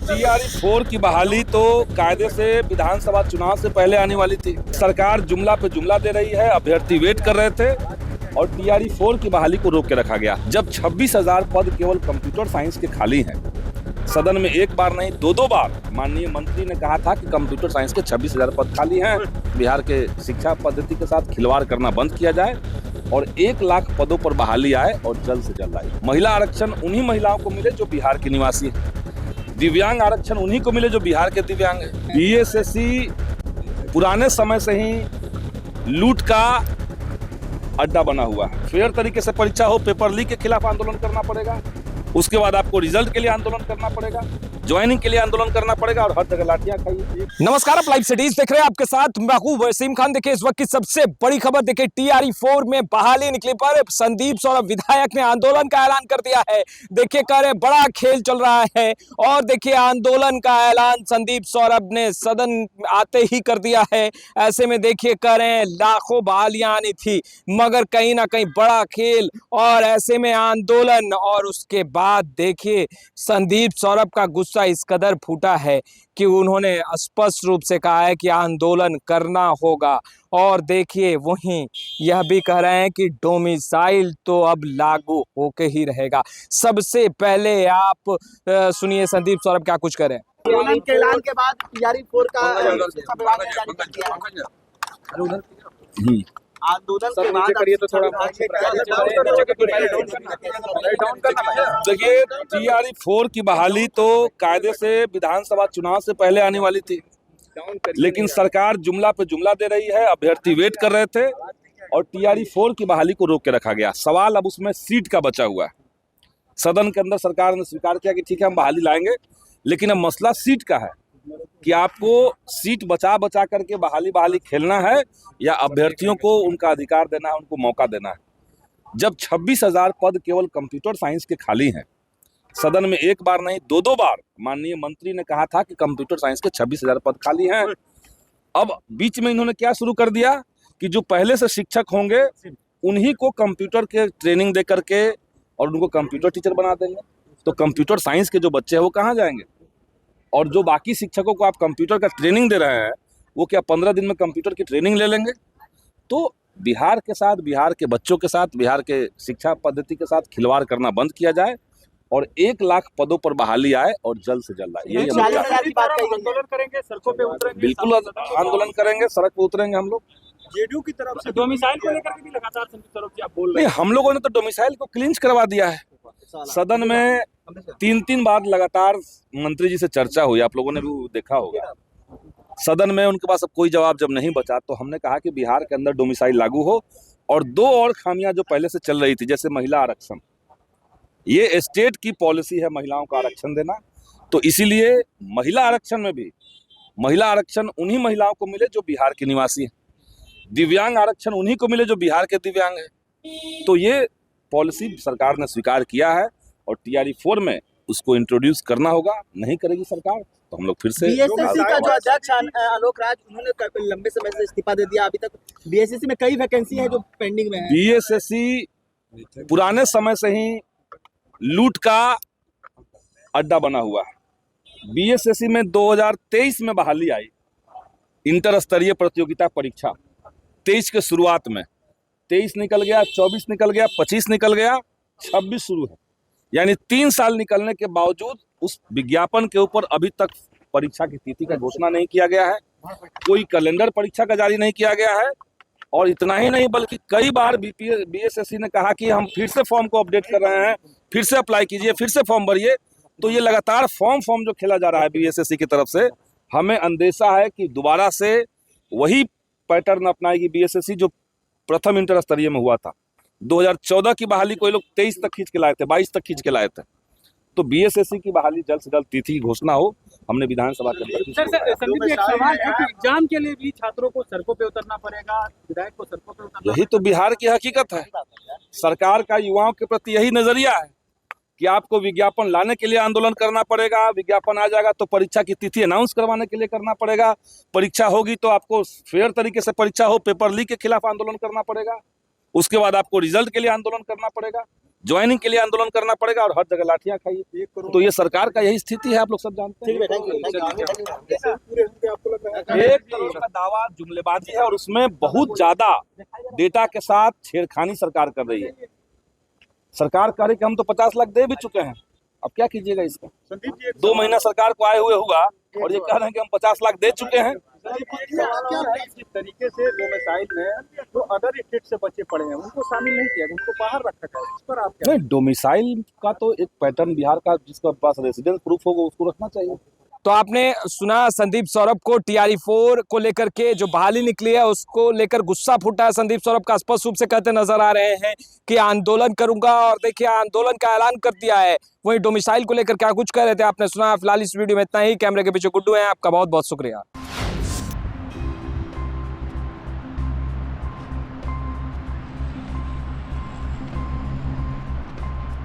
TRE 4 की बहाली तो कायदे से विधानसभा चुनाव से पहले आने वाली थी। सरकार जुमला पे जुमला दे रही है, अभ्यर्थी वेट कर रहे थे और टीआरई 4 की बहाली को रोक के रखा गया। जब 26,000 पद केवल कंप्यूटर साइंस के खाली हैं, सदन में एक बार नहीं दो बार माननीय मंत्री ने कहा था कि कंप्यूटर साइंस के 26,000 पद खाली हैं, बिहार के शिक्षा पद्धति के साथ खिलवाड़ करना बंद किया जाए और 1 लाख पदों पर बहाली आए और जल्द से जल्द आए। महिला आरक्षण उन्हीं महिलाओं को मिले जो बिहार की निवासी है, दिव्यांग आरक्षण उन्हीं को मिले जो बिहार के दिव्यांग है। बीएसएससी पुराने समय से ही लूट का अड्डा बना हुआ है। फेयर तरीके से परीक्षा हो, पेपर लीक के खिलाफ आंदोलन करना पड़ेगा, उसके बाद आपको रिजल्ट के लिए आंदोलन करना पड़ेगा, ज्वाइनिंग के लिए आंदोलन करना पड़ेगा और हर जगह लाठियां खाइए। नमस्कार, आप लाइव सिटीज देख रहे हैं, आपके साथ मैं हूं वसीम खान। देखिए इस वक्त की सबसे बड़ी खबर, देखिए टीआरई 4 में बहाली निकली पर संदीप सौरभ विधायक ने आंदोलन का ऐलान कर दिया है। देखिए कह रहे बड़ा खेल चल रहा है और देखिए आंदोलन का ऐलान संदीप सौरभ ने सदन आते ही कर दिया है। ऐसे में देखिए कह रहे हैं लाखों बहालियां आनी थी मगर कहीं ना कहीं बड़ा खेल और ऐसे में आंदोलन। और उसके बाद देखिए संदीप सौरभ का गुस्सा इस कदर फूटा है कि उन्होंने स्पष्ट रूप से कहा है कि आंदोलन करना होगा। और देखिए वहीं यह भी कह रहे हैं कि डोमिसाइल तो अब लागू होके ही रहेगा। सबसे पहले आप सुनिए संदीप सौरभ क्या कुछ करें। आंदोलन के ऐलान के बाद टीआरई 4 का आंदोलन के बाद देखिए टीआरई 4 की बहाली तो कायदे से विधानसभा चुनाव से पहले आने वाली थी, लेकिन सरकार जुमला पे जुमला दे रही है, अभ्यर्थी वेट कर रहे थे और टीआरई 4 की बहाली को रोक के रखा गया। सवाल अब उसमें सीट का बचा हुआ है। सदन के अंदर सरकार ने स्वीकार किया कि ठीक है हम बहाली लाएंगे, लेकिन अब मसला सीट का है कि आपको सीट बचा बचा करके बहाली खेलना है या अभ्यर्थियों को उनका अधिकार देना है, उनको मौका देना है। जब 26,000 पद केवल कंप्यूटर साइंस के खाली हैं, सदन में एक बार नहीं दो बार माननीय मंत्री ने कहा था कि कंप्यूटर साइंस के 26,000 पद खाली हैं। अब बीच में इन्होंने क्या शुरू कर दिया कि जो पहले से शिक्षक होंगे उन्हीं को कंप्यूटर के ट्रेनिंग दे करके और उनको कंप्यूटर टीचर बना देंगे। तो कंप्यूटर साइंस के जो बच्चे हैं वो कहाँ जाएंगे? और जो बाकी शिक्षकों को आप कंप्यूटर का ट्रेनिंग दे रहे हैं वो क्या 15 दिन में कंप्यूटर की ट्रेनिंग ले लेंगे? तो बिहार के साथ, बिहार के बच्चों के साथ, बिहार के शिक्षा पद्धति के साथ खिलवाड़ करना बंद किया जाए और 1 लाख पदों पर बहाली आए और जल्द से जल्द आए। यही आंदोलन करेंगे, सड़कों पे उतरेंगे। बिल्कुल आंदोलन करेंगे, सड़क पर उतरेंगे हम लोग। जेडीयू की तरफ से डोमिसाइल को लेकर के भी लगातार संदीप सौरभ जी आप बोल रहे नहीं, हम लोगों ने तो डोमिसाइल को क्लिंच करवा दिया है। सदन में 3 बार लगातार मंत्री जी से चर्चा हुई, आप लोगों ने भी देखा होगा। सदन में उनके पास अब कोई जवाब जब नहीं बचा तो हमने कहा कि बिहार के अंदर डोमिसाइल लागू हो और 2 और खामियां जो पहले से चल रही थी, जैसे महिला आरक्षण, ये स्टेट की पॉलिसी है महिलाओं का आरक्षण देना, तो इसीलिए महिला आरक्षण में भी महिला आरक्षण उन्हीं महिलाओं को मिले जो बिहार की निवासी है, दिव्यांग आरक्षण उन्हीं को मिले जो बिहार के दिव्यांग है। तो ये पॉलिसी सरकार ने स्वीकार किया है और टीआरई 4 में उसको इंट्रोड्यूस करना होगा। नहीं करेगी सरकार तो हम लोग फिर से। बीएसएससी का जो अध्यक्ष आलोक राज, उन्होंने लंबे समय से इस्तीफा दे दिया। अभी तक बीएसएससी में कई वैकेंसी है जो पेंडिंग में है। बीएसएससी पुराने समय से ही लूट का अड्डा बना हुआ है। बीएसएससी में 2023 में बहाली आई, इंटर स्तरीय प्रतियोगिता परीक्षा 23 के शुरुआत में, 23 निकल गया, 24 निकल गया, 25 निकल गया, 26 शुरू है। यानी 3 साल निकलने के बावजूद उस विज्ञापन के ऊपर अभी तक परीक्षा की तिथि का घोषणा नहीं किया गया है, कोई कैलेंडर परीक्षा का जारी नहीं किया गया है। और इतना ही नहीं बल्कि कई बार बीएसएससी ने कहा कि हम फिर से फॉर्म को अपडेट कर रहे हैं, फिर से अप्लाई कीजिए, फिर से फॉर्म भरिए। तो ये लगातार फॉर्म जो खेला जा रहा है बीएसएससी की तरफ से, हमें अंदेशा है कि दोबारा से वही पैटर्न अपनाएगी बीएसएससी जो प्रथम इंटर स्तरीय में हुआ था। 2014 की बहाली को ये लोग 23 तक खींच के लाए थे, 22 तक खींच के लाए थे। तो बीएसएससी की बहाली जल्द से जल्द तिथि की घोषणा हो, हमने विधानसभा के अंदर। संदीप जी, एक सवाल है कि एग्जाम के लिए भी छात्रों को सड़कों पे उतरना पड़ेगा, विधायक को सड़कों पे उतरना। यही तो बिहार की हकीकत है। सरकार का युवाओं के प्रति यही नजरिया है कि आपको विज्ञापन लाने के लिए आंदोलन करना पड़ेगा, विज्ञापन आ जाएगा तो परीक्षा की तिथि अनाउंस करवाने के लिए करना पड़ेगा, परीक्षा होगी तो आपको फेयर तरीके से परीक्षा हो, पेपर लीक के खिलाफ आंदोलन करना पड़ेगा, उसके बाद आपको रिजल्ट के लिए आंदोलन करना पड़ेगा, ज्वाइनिंग के लिए आंदोलन करना पड़ेगा और हर जगह लाठियां खाइए। तो ये सरकार का यही स्थिति है, आप लोग सब जानते हैं। ठीक है, थैंक यू। एक करोड़ का दावा जुमलेबाजी है और उसमें बहुत ज्यादा डेटा के साथ छेड़खानी सरकार कर रही है। सरकार कह रही कि हम तो 50 लाख दे भी चुके हैं, अब क्या कीजिएगा इसका? 2 महीना सरकार को आए हुए हुआ और ये कह रहे हैं कि हम 50 लाख दे चुके हैं। जिस तरीके से डोमिसाइल में जो अदर स्टेट से बच्चे पढ़े हैं उनको शामिल नहीं किया, उनको बाहर रखा गया, इस पर आप क्या? नहीं, डोमिसाइल का तो एक पैटर्न बिहार का, जिसका पास रेसिडेंस प्रूफ होगा उसको रखना चाहिए। तो आपने सुना संदीप सौरभ को TRE-4 को लेकर के जो बहाली निकली है उसको लेकर गुस्सा फूटा है। संदीप सौरभ का स्पष्ट रूप से कहते नजर आ रहे हैं कि आंदोलन करूंगा, और देखिए आंदोलन का ऐलान कर दिया है। वहीं डोमिसाइल को लेकर क्या कुछ कह रहे थे आपने सुना। फिलहाल इस वीडियो में इतना ही। कैमरे के पीछे गुड्डू हैं, आपका बहुत बहुत शुक्रिया।